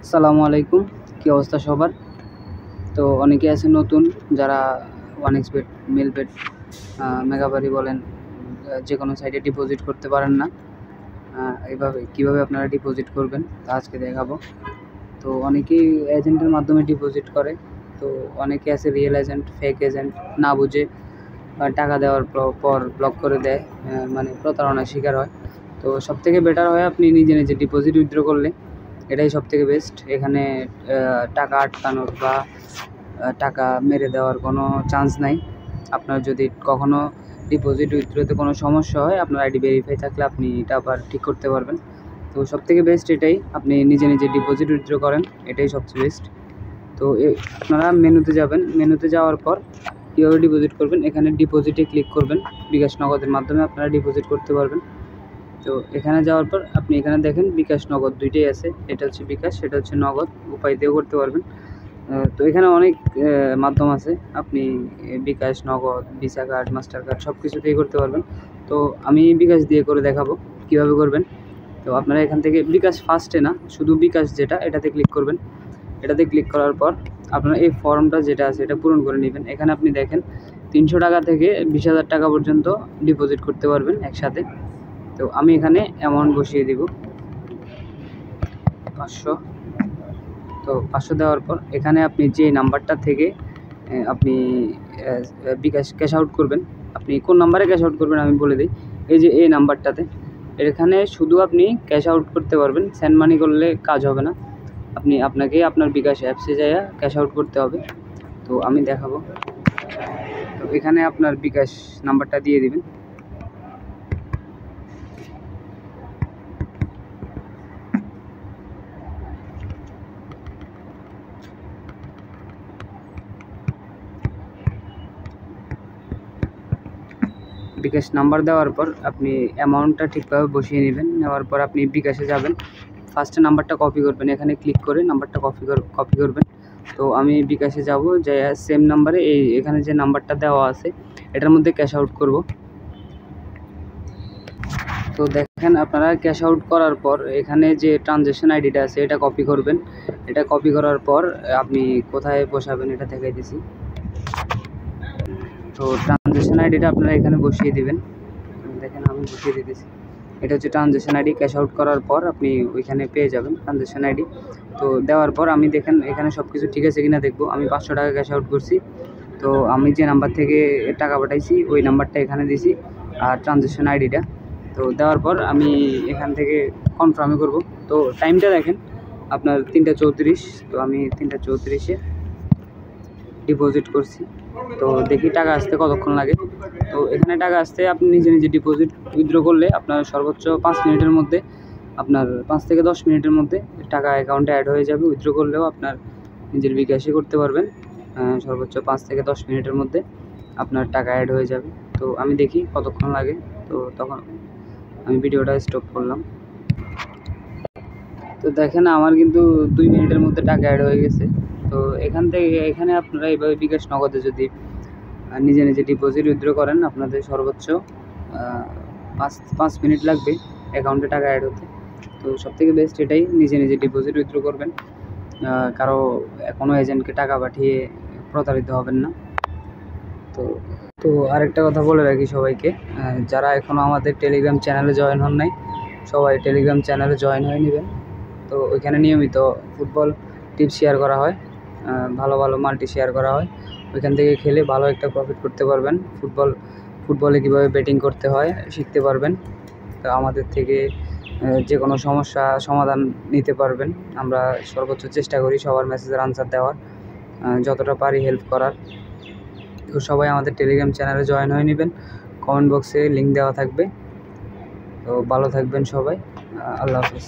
আসসালামু আলাইকুম। কী অবস্থা সবার? তো অনেকে আছে নতুন যারা OneXBet, মিলবেট, মেগাবারি বলেন, যে কোনো সাইটে ডিপোজিট করতে পারেন না। এইভাবে কীভাবে আপনারা ডিপোজিট করবেন তা আজকে দেখাবো। তো অনেকেই এজেন্টের মাধ্যমে ডিপোজিট করে। তো অনেকে আছে রিয়েল এজেন্ট, ফেক এজেন্ট, না বুঝে টাকা দেওয়ার পর ব্লক করে দেয়, মানে প্রতারণার শিকার হয়। তো সবথেকে বেটার হয় আপনি নিজে নিজে ডিপোজিট উইথড্র করলে, এটাই সবথেকে বেস্ট। এখানে টাকা আটকানোর বা টাকা মেরে দেওয়ার কোনো চান্স নাই। আপনার যদি কখনও ডিপোজিট উইথড্রোতে কোনো সমস্যা হয়, আপনার আইডি ভেরিফাই থাকলে আপনি এটা আবার ঠিক করতে পারবেন। তো সবথেকে বেস্ট এটাই, আপনি নিজে নিজে ডিপোজিট উইথড্র করেন, এটাই সবচেয়ে বেস্ট। তো আপনারা মেনুতে যাবেন, মেনুতে যাওয়ার পর কীভাবে ডিপোজিট করবেন, এখানে ডিপোজিটে ক্লিক করবেন। বিকাশ নগদের মাধ্যমে আপনারা ডিপোজিট করতে পারবেন। তো এখানে যাওয়ার পর আপনি এখানে দেখেন বিকাশ নগদ দুইটাই আছে, এটা হচ্ছে বিকাশ, সেটা হচ্ছে নগদ, উপায় দিয়েও করতে পারবেন। তো এখানে অনেক মাধ্যম আছে, আপনি বিকাশ, নগদ, ভিসা কার্ড, মাস্টার কার্ড সব কিছুতেই করতে পারবেন। তো আমি বিকাশ দিয়ে করে দেখাবো কীভাবে করবেন। তো আপনারা এখান থেকে বিকাশ ফার্স্টে না, শুধু বিকাশ যেটা, এটাতে ক্লিক করবেন। এটাতে ক্লিক করার পর আপনারা এই ফর্মটা যেটা আছে এটা পূরণ করে নেবেন। এখানে আপনি দেখেন 300 টাকা থেকে 20,000 টাকা পর্যন্ত ডিপোজিট করতে পারবেন একসাথে। তো আমি এখানে অ্যামাউন্ট বসিয়ে দিব 500। তো 500 দেওয়ার পর এখানে আপনি যে নাম্বারটা থেকে আপনি বিকাশ ক্যাশ আউট করবেন, আপনি কোন নাম্বারে ক্যাশ আউট করবেন আমি বলে দিই। এই যে এই নাম্বারটাতে, এখানে শুধু আপনি ক্যাশ আউট করতে পারবেন, সেন্ড মানি করলে কাজ হবে না। আপনাকে আপনার বিকাশ অ্যাপসে যাইয়া ক্যাশ আউট করতে হবে। তো আমি দেখাবো। তো এখানে আপনার বিকাশ নাম্বারটা দিয়ে দিবেন। বিকাশ নাম্বার দেওয়ার পর আপনি অ্যামাউন্টটা ঠিকভাবে বসিয়ে নেবেন। নেওয়ার পর আপনি বিকাশে যাবেন, ফার্স্টে নাম্বারটা কপি করবেন, এখানে ক্লিক করে নাম্বারটা কপি করবেন। তো আমি বিকাশে যাব, যে সেম নাম্বারে এখানে যে নাম্বারটা দেওয়া আছে এটার মধ্যে ক্যাশ আউট করব। তো দেখেন আপনারা ক্যাশ আউট করার পর এখানে যে ট্রানজ্যাকশন আইডিটা আছে এটা কপি করবেন। এটা কপি করার পর আপনি কোথায় বসাবেন এটা দেখাই দিছি। তো ট্রানজ্যাকশন আইডিটা আপনারা এখানে বসিয়ে দিবেন। দেখেন আমি বসিয়ে দিতেছি, এটা হচ্ছে ট্রানজ্যাকশন আইডি। ক্যাশ আউট করার পর আপনি ওইখানে পেয়ে যাবেন ট্রানজ্যাকশন আইডি। তো দেওয়ার পর আমি দেখেন এখানে সব কিছু ঠিক আছে কিনা দেখব। আমি 500 টাকা ক্যাশ আউট করছি। তো আমি যে নাম্বার থেকে টাকা পাঠাইছি ওই নাম্বারটা এখানে দিছি আর ট্রানজ্যাকশন আইডিটা। তো দেওয়ার পর আমি এখান থেকে কনফার্মে করব। তো টাইমটা দেখেন আপনার 3টা 34। তো আমি 3টা 34-এ ডিপোজিট করছি। তো দেখি টাকা আসতে কতক্ষণ লাগে। তো এখানে টাকা আসতে আপনি নিজে নিজে ডিপোজিট উইথড্র করলে আপনার সর্বোচ্চ 5 মিনিটের মধ্যে, আপনার 5 থেকে 10 মিনিটের মধ্যে টাকা অ্যাকাউন্টে অ্যাড হয়ে যাবে। উইথড্র করলেও আপনার নিজের বিকাশে করতে পারবেন। সর্বোচ্চ 5 থেকে 10 মিনিটের মধ্যে আপনার টাকা অ্যাড হয়ে যাবে। তো আমি দেখি কতক্ষণ লাগে। তো তখন আমি ভিডিওটা স্টপ করলাম। তো দেখেন আমার কিন্তু 2 মিনিটের মধ্যে টাকা অ্যাড হয়ে গেছে। তো এখানে আপনারা এইভাবে বিকাশ নগদে যদি নিজে নিজে ডিপোজিট উইথড্র করেন, আপনাদের সর্বোচ্চ 5 মিনিট লাগবে অ্যাকাউন্টে টাকা অ্যাড হতে। তো সবথেকে বেস্ট এটাই, নিজে নিজে ডিপোজিট উইথড্র করবেন, কারো কোনো এজেন্টকে টাকা পাঠিয়ে প্রতারিত হবেন না। তো আরেকটা কথা বলে রাখি সবাইকে, যারা এখনও আমাদের টেলিগ্রাম চ্যানেলে জয়েন হন নাই, সবাই টেলিগ্রাম চ্যানেলে জয়েন হয়ে নেবেন। তো ওইখানে নিয়মিত ফুটবল টিপস শেয়ার করা হয়, ভালো ভালো মাল্টি শেয়ার করা হয়। ওইখান থেকে খেলে ভালো একটা প্রফিট করতে পারবেন। ফুটবলে কীভাবে ব্যাটিং করতে হয় শিখতে পারবেন। তো আমাদের থেকে যে কোনো সমস্যা সমাধান নিতে পারবেন। আমরা সর্বোচ্চ চেষ্টা করি সবার মেসেজের আনসার দেওয়ার, যতটা পারি হেল্প করার। তো সবাই আমাদের টেলিগ্রাম চ্যানেলে জয়েন হয়ে নেবেন, কমেন্ট বক্সে লিঙ্ক দেওয়া থাকবে। তো ভালো থাকবেন সবাই, আল্লাহ হাফেজ।